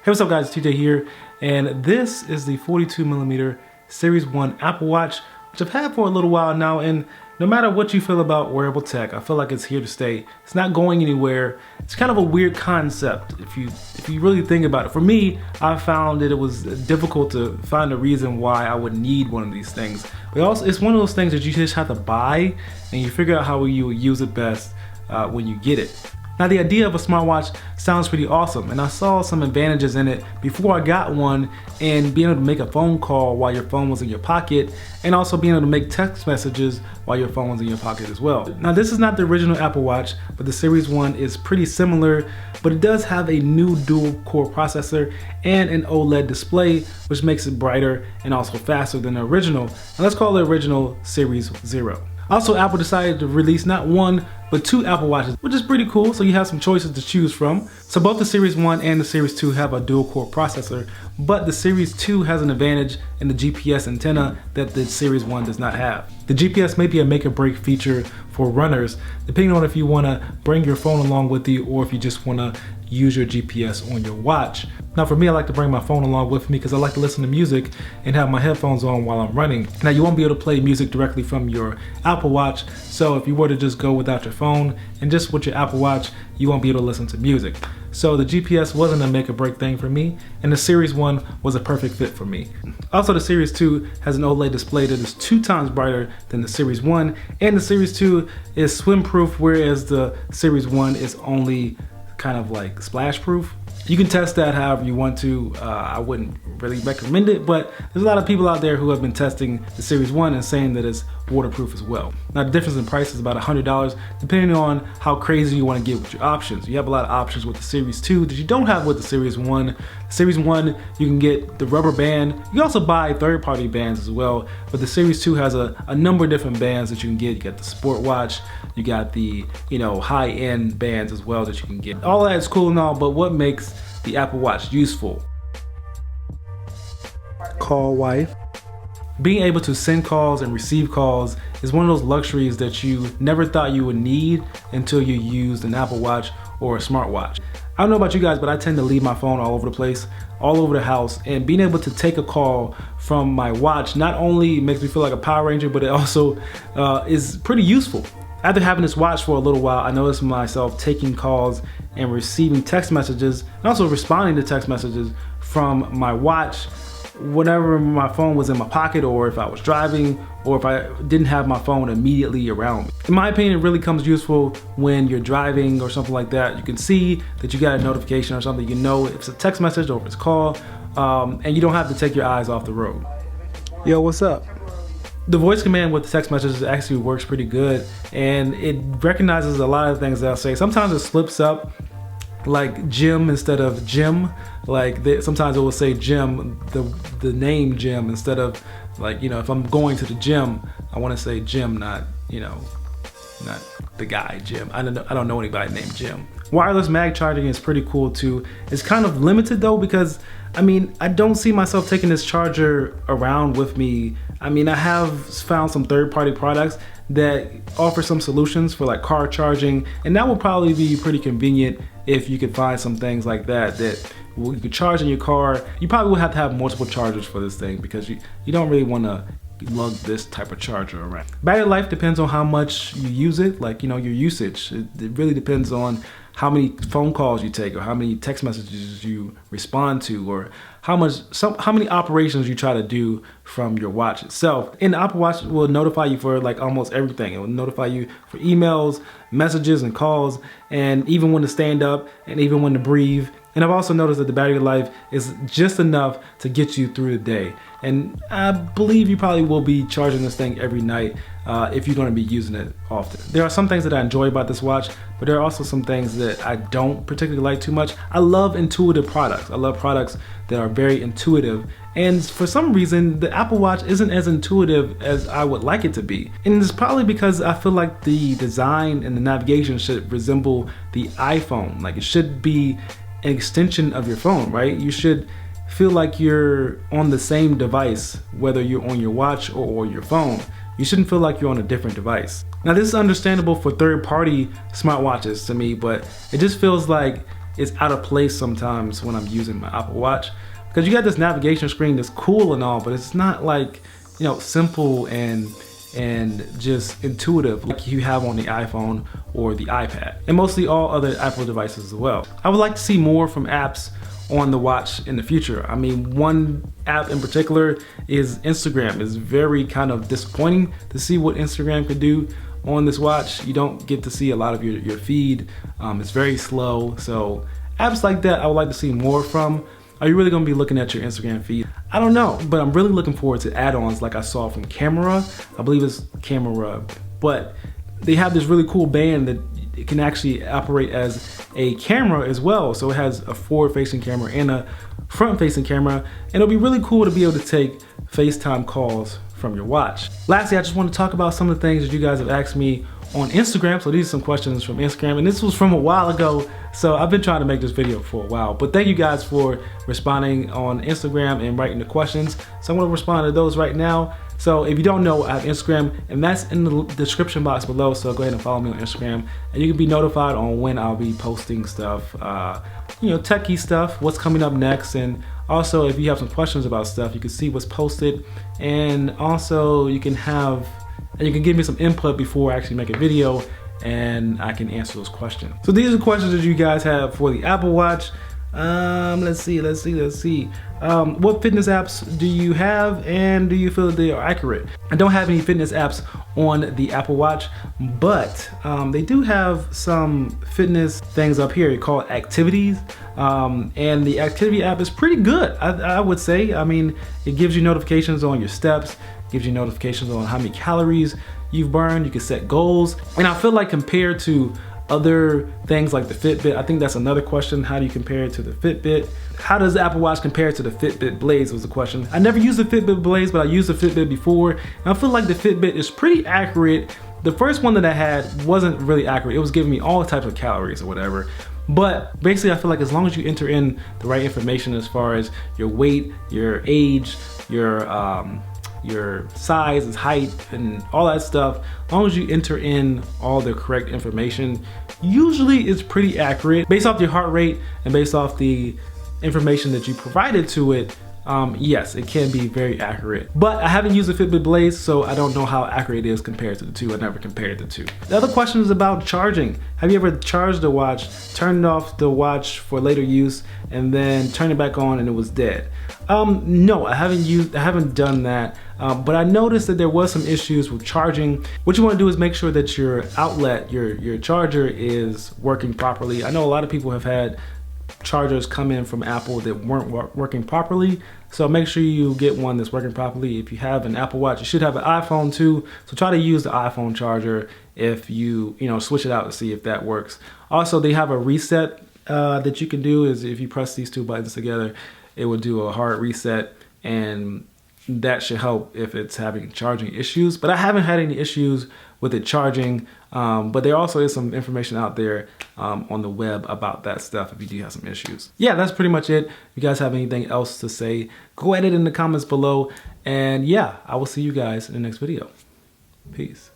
Hey, what's up guys, TJ here, and this is the 42mm Series 1 Apple Watch, which I've had for a little while now, and no matter what you feel about wearable tech, I feel like it's here to stay. It's not going anywhere. It's kind of a weird concept if you really think about it. For me, I found that it was difficult to find a reason why I would need one of these things. But also, it's one of those things that you just have to buy, and you figure out how you will use it best when you get it. Now, the idea of a smartwatch sounds pretty awesome, and I saw some advantages in it before I got one, and being able to make a phone call while your phone was in your pocket, and also being able to make text messages while your phone was in your pocket as well. Now, this is not the original Apple Watch, but the Series 1 is pretty similar, but it does have a new dual-core processor and an OLED display, which makes it brighter and also faster than the original. And let's call the original Series 0. Also, Apple decided to release not one, but two Apple Watches, which is pretty cool, so you have some choices to choose from. So both the Series 1 and the Series 2 have a dual-core processor, but the Series 2 has an advantage in the GPS antenna that the Series 1 does not have. The GPS may be a make-or-break feature for runners, depending on if you want to bring your phone along with you or if you just want to use your GPS on your watch. Now for me, I like to bring my phone along with me because I like to listen to music and have my headphones on while I'm running. Now you won't be able to play music directly from your Apple Watch, so if you were to just go without your phone and just with your Apple Watch, you won't be able to listen to music. So the GPS wasn't a make or break thing for me, and the Series 1 was a perfect fit for me. Also, the Series 2 has an OLED display that is 2 times brighter than the Series 1, and the Series 2 is swim proof, whereas the Series 1 is only kind of like splash proof. You can test that however you want to. I wouldn't really recommend it, but there's a lot of people out there who have been testing the Series 1 and saying that it's waterproof as well. Now the difference in price is about $100, depending on how crazy you want to get with your options. You have a lot of options with the Series 2 that you don't have with the Series 1. The Series 1, you can get the rubber band. You can also buy third-party bands as well, but the Series 2 has a number of different bands that you can get. You got the sport watch, you got the high-end bands as well that you can get. All that is cool and all, but what makes the Apple Watch useful? Call wife. Being able to send calls and receive calls is one of those luxuries that you never thought you would need until you used an Apple Watch or a smartwatch. I don't know about you guys, but I tend to leave my phone all over the place, all over the house, and being able to take a call from my watch not only makes me feel like a Power Ranger, but it also is pretty useful. After having this watch for a little while, I noticed myself taking calls and receiving text messages, and also responding to text messages from my watch whenever my phone was in my pocket, or if I was driving, or if I didn't have my phone immediately around me. In my opinion, it really comes useful when you're driving or something like that. You can see that you got a notification or something, you know if it's a text message or if it's a call, and you don't have to take your eyes off the road. Yo, what's up? The voice command with the text messages actually works pretty good, and it recognizes a lot of things that I'll say. Sometimes it slips up, like gym instead of gym. Like sometimes it will say gym, the name gym, instead of like, if I'm going to the gym, I want to say Jim, not not the guy Jim. I don't know anybody named Jim. Wireless mag charging is pretty cool too. It's kind of limited though, because I don't see myself taking this charger around with me. I have found some third-party products that offer some solutions for like car charging, and that would probably be pretty convenient if you could find some things like that you could charge in your car. You probably would have to have multiple chargers for this thing, because you don't really want to lug this type of charger around. Battery life depends on how much you use it, like your usage. It really depends on how many phone calls you take, or how many text messages you respond to, or how many operations you try to do from your watch itself. And the Apple Watch will notify you for like almost everything. It will notify you for emails, messages, and calls, and even when to stand up and even when to breathe. And I've also noticed that the battery life is just enough to get you through the day. And I believe you probably will be charging this thing every night if you're going to be using it often. There are some things that I enjoy about this watch, but there are also some things that I don't particularly like too much. I love intuitive products. I love products that are very intuitive. And for some reason, the Apple Watch isn't as intuitive as I would like it to be. And it's probably because I feel like the design and the navigation should resemble the iPhone. Like, it should be an extension of your phone, right? You should feel like you're on the same device, whether you're on your watch or your phone. You shouldn't feel like you're on a different device. Now, this is understandable for third-party smartwatches to me, but it just feels like it's out of place sometimes when I'm using my Apple Watch, because you got this navigation screen that's cool and all, but it's not like, you know, simple and just intuitive like you have on the iPhone or the iPad, and mostly all other Apple devices as well. I would like to see more from apps on the watch in the future. I mean, one app in particular is Instagram. It's very kind of disappointing to see what Instagram could do on this watch. You don't get to see a lot of your feed. It's very slow. So apps like that I would like to see more from. Are you really gonna be looking at your Instagram feed? I don't know, but I'm really looking forward to add-ons like I saw from Camera. I believe it's Camera, but they have this really cool band that it can actually operate as a camera as well. So it has a forward-facing camera and a front-facing camera, and it'll be really cool to be able to take FaceTime calls from your watch. Lastly, I just want to talk about some of the things that you guys have asked me on Instagram. So these are some questions from Instagram, and this was from a while ago, so I've been trying to make this video for a while. But thank you guys for responding on Instagram and writing the questions. So I'm going to respond to those right now. So if you don't know, I have Instagram, and that's in the description box below, so go ahead and follow me on Instagram, and you can be notified on when I'll be posting stuff, you know, techie stuff, what's coming up next, and also if you have some questions about stuff, you can see what's posted, and also you can give me some input before I actually make a video, and I can answer those questions. So these are questions that you guys have for the Apple Watch. Let's see. What fitness apps do you have, and do you feel that they are accurate? I don't have any fitness apps on the Apple Watch, but they do have some fitness things up here called activities, and the activity app is pretty good, I would say. I mean, it gives you notifications on your steps, gives you notifications on how many calories you've burned, you can set goals, and I feel like compared to other things like the Fitbit, I think that's another question. How do you compare it to the Fitbit? How does the Apple Watch compare to the Fitbit Blaze was the question. I never used the Fitbit Blaze, but I used the Fitbit before, and I feel like the Fitbit is pretty accurate. The first one that I had wasn't really accurate. It was giving me all types of calories or whatever. But basically, I feel like as long as you enter in the right information as far as your weight, your age, your size and height and all that stuff, as long as you enter in all the correct information, usually it's pretty accurate. Based off your heart rate and based off the information that you provided to it, yes, it can be very accurate. But I haven't used the Fitbit Blaze, so I don't know how accurate it is compared to the two. I never compared the two. The other question is about charging. Have you ever charged the watch, turned off the watch for later use, and then turned it back on and it was dead? No, I haven't done that. But I noticed that there was some issues with charging. What you want to do is make sure that your outlet, your charger is working properly. I know a lot of people have had chargers come in from Apple that weren't working properly, so make sure you get one that's working properly. If you have an Apple Watch, you should have an iPhone too, so try to use the iPhone charger if you switch it out to see if that works. Also, they have a reset that you can do. Is if you press these two buttons together, it will do a hard reset, and that should help if it's having charging issues. But I haven't had any issues with it charging, but there also is some information out there on the web about that stuff if you do have some issues. Yeah, that's pretty much it. If you guys have anything else to say, go ahead in the comments below, and yeah, I will see you guys in the next video. Peace.